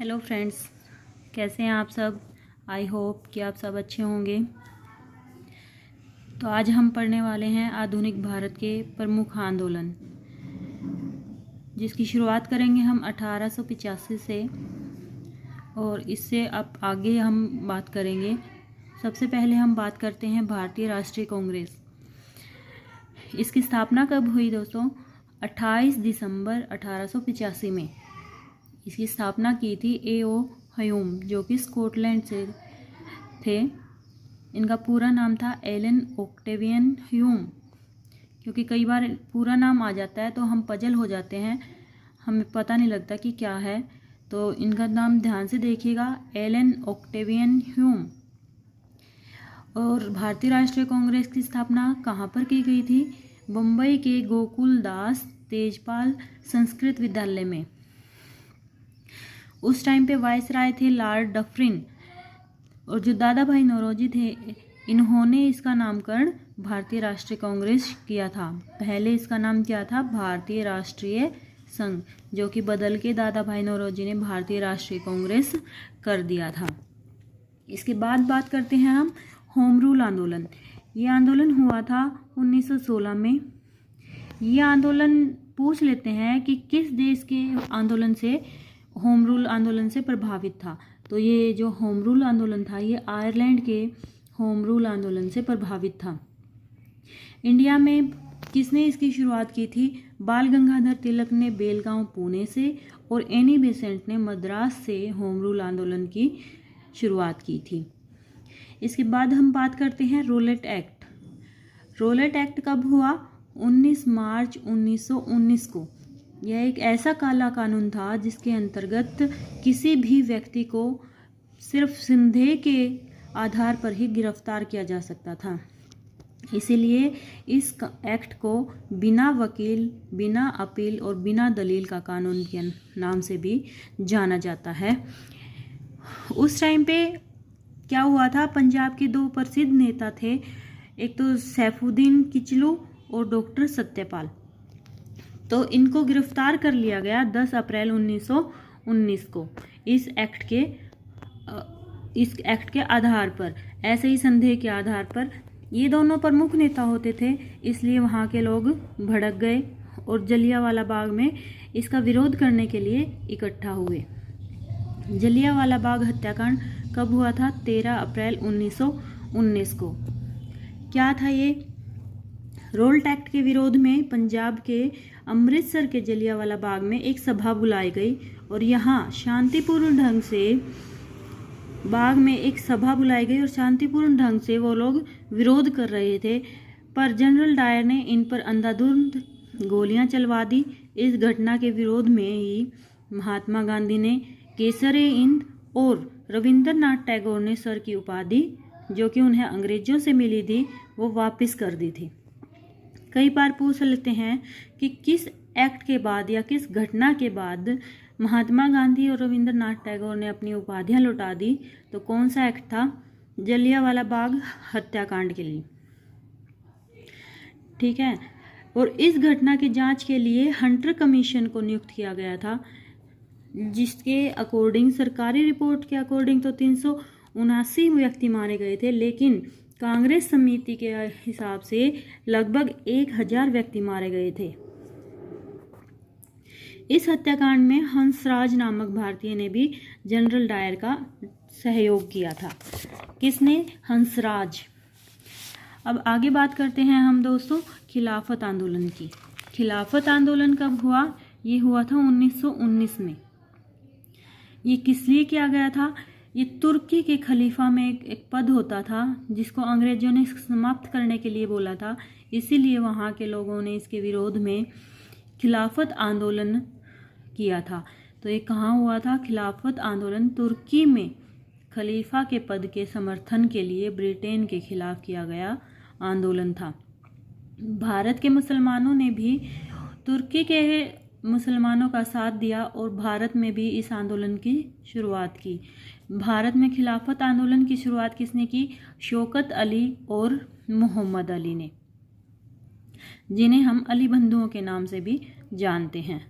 Hello friends, कैसे हैं आप सब। आई होप कि आप सब अच्छे होंगे। तो आज हम पढ़ने वाले हैं आधुनिक भारत के प्रमुख आंदोलन, जिसकी शुरुआत करेंगे हम 1885 से और इससे अब आगे हम बात करेंगे। सबसे पहले हम बात करते हैं भारतीय राष्ट्रीय कांग्रेस। इसकी स्थापना कब हुई दोस्तों? 28 दिसंबर 1885 में इसकी स्थापना की थी A.O. ह्यूम, जो कि स्कॉटलैंड से थे। इनका पूरा नाम था एलन ऑक्टेवियन ह्यूम। क्योंकि कई बार पूरा नाम आ जाता है तो हम पजल हो जाते हैं, हमें पता नहीं लगता कि क्या है। तो इनका नाम ध्यान से देखिएगा, एलन ऑक्टेवियन ह्यूम। और भारतीय राष्ट्रीय कांग्रेस की स्थापना कहाँ पर की गई थी? बम्बई के गोकुलदास तेजपाल संस्कृत विद्यालय में। उस टाइम पे वायसराय थे लॉर्ड डफरिन, और जो दादा भाई नौरोजी थे, इन्होंने इसका नामकरण भारतीय राष्ट्रीय कांग्रेस किया था। पहले इसका नाम क्या था? भारतीय राष्ट्रीय संघ, जो कि बदल के दादा भाई नौरोजी ने भारतीय राष्ट्रीय कांग्रेस कर दिया था। इसके बाद बात करते हैं हम होम रूल आंदोलन। ये आंदोलन हुआ था 1916 में। ये आंदोलन पूछ लेते हैं कि किस देश के आंदोलन से, होम रूल आंदोलन से प्रभावित था। तो ये जो होम रूल आंदोलन था, ये आयरलैंड के होम रूल आंदोलन से प्रभावित था। इंडिया में किसने इसकी शुरुआत की थी? बाल गंगाधर तिलक ने बेलगांव पुणे से और एनी बेसेंट ने मद्रास से होम रूल आंदोलन की शुरुआत की थी। इसके बाद हम बात करते हैं रोलेट एक्ट। रोलेट एक्ट कब हुआ? 19 मार्च 1919 को। यह एक ऐसा काला कानून था जिसके अंतर्गत किसी भी व्यक्ति को सिर्फ संदेह के आधार पर ही गिरफ्तार किया जा सकता था। इसीलिए इस एक्ट को बिना वकील, बिना अपील और बिना दलील का कानून के नाम से भी जाना जाता है। उस टाइम पे क्या हुआ था? पंजाब के दो प्रसिद्ध नेता थे, एक तो सैफुद्दीन किचलू और डॉक्टर सत्यपाल। तो इनको गिरफ्तार कर लिया गया 10 अप्रैल 1919 को इस एक्ट के आधार पर, ऐसे ही संदेह के आधार पर। ये दोनों प्रमुख नेता होते थे, इसलिए वहाँ के लोग भड़क गए और जलियांवाला बाग में इसका विरोध करने के लिए इकट्ठा हुए। जलियांवाला बाग हत्याकांड कब हुआ था? 13 अप्रैल 1919 को। क्या था ये? रोल्ट एक्ट के विरोध में पंजाब के अमृतसर के जलियांवाला बाग में एक सभा बुलाई गई और यहाँ शांतिपूर्ण ढंग से बाग में एक सभा बुलाई गई और शांतिपूर्ण ढंग से वो लोग विरोध कर रहे थे। पर जनरल डायर ने इन पर अंधाधुंध गोलियां चलवा दी। इस घटना के विरोध में ही महात्मा गांधी ने केसर-ए-हिंद और रविंद्रनाथ टैगोर ने सर की उपाधि, जो कि उन्हें अंग्रेजों से मिली थी, वो वापस कर दी थी। कई बार पूछ लेते हैं कि किस एक्ट के बाद या किस घटना के बाद महात्मा गांधी और रविंद्रनाथ टैगोर ने अपनी उपाधियां लौटा दी। तो कौन सा एक्ट था? जलियांवाला बाग हत्याकांड के लिए। ठीक है। और इस घटना की जांच के लिए हंटर कमीशन को नियुक्त किया गया था, जिसके अकॉर्डिंग, सरकारी रिपोर्ट के अकॉर्डिंग तो 379 व्यक्ति मारे गए थे, लेकिन कांग्रेस समिति के हिसाब से लगभग 1000 व्यक्ति मारे गए थे। इस हत्याकांड में हंसराज नामक भारतीय ने भी जनरल डायर का सहयोग किया था। किसने? हंसराज। अब आगे बात करते हैं हम दोस्तों खिलाफत आंदोलन की। खिलाफत आंदोलन कब हुआ? ये हुआ था 1919 में। ये किस लिए किया गया था? ये तुर्की के खलीफा में एक पद होता था जिसको अंग्रेजों ने समाप्त करने के लिए बोला था। इसीलिए वहाँ के लोगों ने इसके विरोध में खिलाफत आंदोलन किया था। तो ये कहाँ हुआ था? खिलाफत आंदोलन तुर्की में खलीफा के पद के समर्थन के लिए ब्रिटेन के खिलाफ किया गया आंदोलन था। भारत के मुसलमानों ने भी तुर्की के मुसलमानों का साथ दिया और भारत में भी इस आंदोलन की शुरुआत की। भारत में खिलाफत आंदोलन की शुरुआत किसने की? शौकत अली और मोहम्मद अली ने, जिन्हें हम अली बंधुओं के नाम से भी जानते हैं।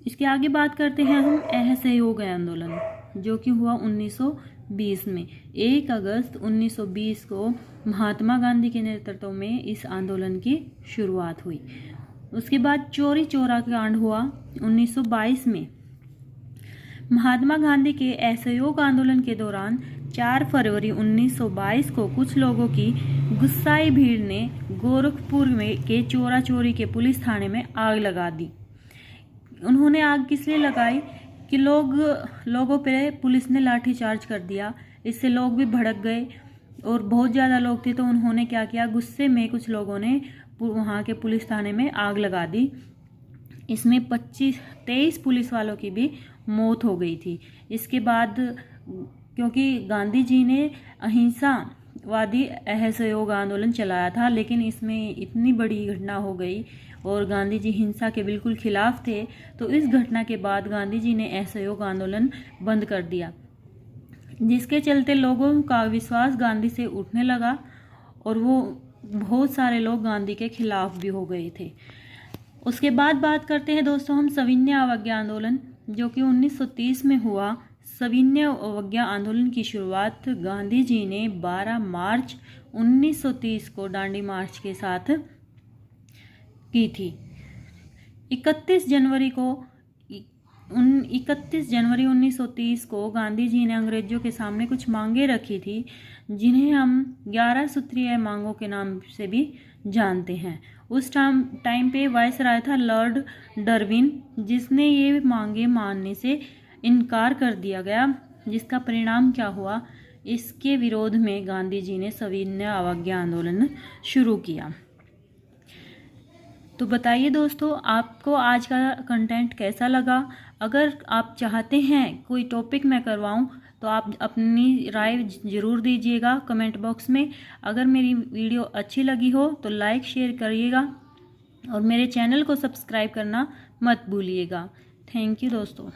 इसके आगे बात करते हैं हम असहयोग आंदोलन, जो कि हुआ 1920 में। 1 अगस्त 1920 को महात्मा गांधी के नेतृत्व में इस आंदोलन की शुरुआत हुई। उसके बाद चौरी चौरा कांड हुआ 1922 में। महात्मा गांधी के असहयोग आंदोलन के दौरान 4 फरवरी 1922 को कुछ लोगों की गुस्साई भीड़ ने गोरखपुर में के चौरा चौरी के पुलिस थाने में आग लगा दी। उन्होंने आग किस लिए लगाई कि लोगों पे पुलिस ने लाठीचार्ज कर दिया। इससे लोग भी भड़क गए और बहुत ज़्यादा लोग थे, तो उन्होंने क्या किया, गुस्से में कुछ लोगों ने वहाँ के पुलिस थाने में आग लगा दी। इसमें 23 पुलिस वालों की भी मौत हो गई थी। इसके बाद क्योंकि गांधी जी ने अहिंसावादी असहयोग आंदोलन चलाया था, लेकिन इसमें इतनी बड़ी घटना हो गई और गांधी जी हिंसा के बिल्कुल खिलाफ थे, तो इस घटना के बाद गांधी जी ने असहयोग आंदोलन बंद कर दिया, जिसके चलते लोगों का विश्वास गांधी से उठने लगा और वो बहुत सारे लोग गांधी के खिलाफ भी हो गए थे। उसके बाद बात करते हैं दोस्तों हम सविनय अवज्ञा आंदोलन, जो कि 1930 में हुआ। सविनय अवज्ञा आंदोलन की शुरुआत गांधी जी ने 12 मार्च 1930 को दांडी मार्च के साथ की थी। 31 जनवरी 1930 को गांधी जी ने अंग्रेजों के सामने कुछ मांगे रखी थी, जिन्हें हम 11 सूत्रीय मांगों के नाम से भी जानते हैं। उस टाइम पे वायसराय था लॉर्ड डार्विन, जिसने ये मांगे मानने से इनकार कर दिया गया, जिसका परिणाम क्या हुआ, इसके विरोध में गांधी जी ने सविनय अवज्ञा आंदोलन शुरू किया। तो बताइए दोस्तों, आपको आज का कंटेंट कैसा लगा? अगर आप चाहते हैं कोई टॉपिक मैं करवाऊं तो आप अपनी राय ज़रूर दीजिएगा कमेंट बॉक्स में। अगर मेरी वीडियो अच्छी लगी हो तो लाइक शेयर करिएगा और मेरे चैनल को सब्सक्राइब करना मत भूलिएगा। थैंक यू दोस्तों।